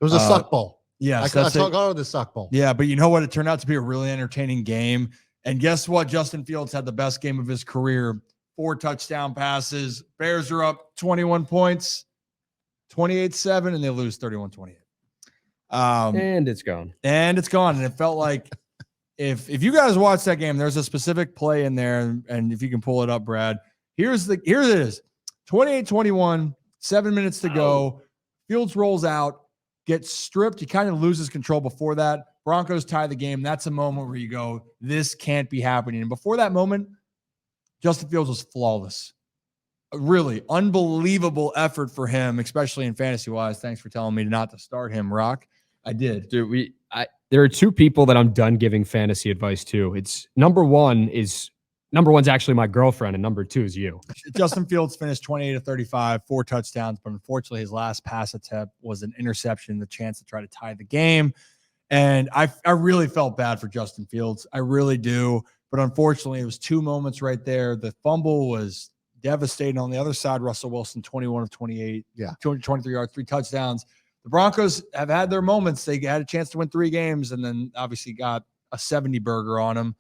It was a suck bowl. Yes, I call it the suck bowl. Yeah, but you know what? It turned out to be a really entertaining game. And guess what? Justin Fields had the best game of his career. 4 touchdown passes. Bears are up 21 points, 28-7, and they lose 31-28. And it's gone. And it's gone. And it felt like if you guys watch that game, there's a specific play in there, and if you can pull it up, Brad, here it is. 28-21, 7 minutes to go. Fields rolls out, gets stripped. He kind of loses control before that. Broncos tie the game. That's a moment where you go, this can't be happening. And before that moment, Justin Fields was flawless. A really unbelievable effort for him, especially in fantasy-wise. Thanks for telling me not to start him, Rock. I did. Dude, there are 2 people that I'm done giving fantasy advice to. It's number one's actually my girlfriend, and number 2 is you. Justin Fields finished 28-35, 4 touchdowns, but unfortunately his last pass attempt was an interception, the chance to try to tie the game. And I really felt bad for Justin Fields. I really do. But unfortunately, it was 2 moments right there. The fumble was devastating. On the other side, Russell Wilson, 21 of 28, 223 yards, 3 touchdowns. The Broncos have had their moments. They had a chance to win 3 games and then obviously got a 70 burger on them.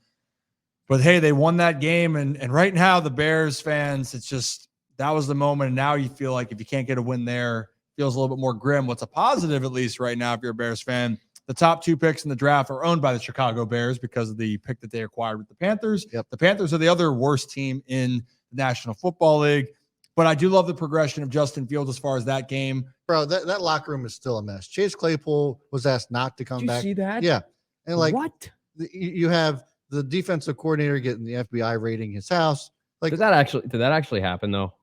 But hey, they won that game. And right now, the Bears fans, it's just, that was the moment. And now you feel like if you can't get a win there, it feels a little bit more grim. What's a positive, at least right now, if you're a Bears fan, the top 2 picks in the draft are owned by the Chicago Bears because of the pick that they acquired with the Panthers. Yep. The Panthers are the other worst team in the National Football League. But I do love the progression of Justin Fields as far as that game. Bro, that locker room is still a mess. Chase Claypool was asked not to come back. Did you see that? Yeah. And like, what? You have the defensive coordinator getting the FBI raiding his house. Like, did that actually happen though?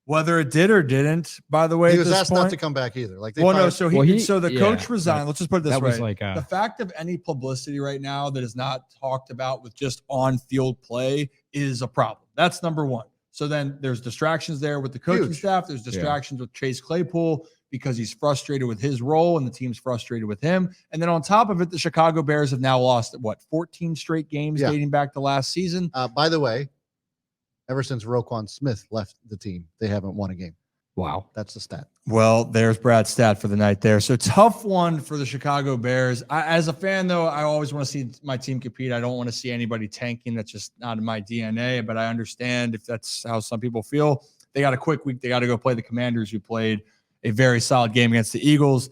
Whether it did or didn't, by the way, he was asked not to come back either. Like, so the coach resigned. Let's just put it this way: like the fact of any publicity right now that is not talked about with just on-field play is a problem. That's number one. So then there's distractions there with the coaching staff. There's distractions with Chase Claypool because he's frustrated with his role and the team's frustrated with him. And then on top of it, the Chicago Bears have now lost 14 straight games dating back to last season. By the way, ever since Roquan Smith left the team, they haven't won a game. Wow. That's the stat. Well, there's Brad's stat for the night there. So tough one for the Chicago Bears. As a fan, though, I always want to see my team compete. I don't want to see anybody tanking. That's just not in my DNA, but I understand if that's how some people feel. They got a quick week. They got to go play the Commanders, who played a very solid game against the Eagles.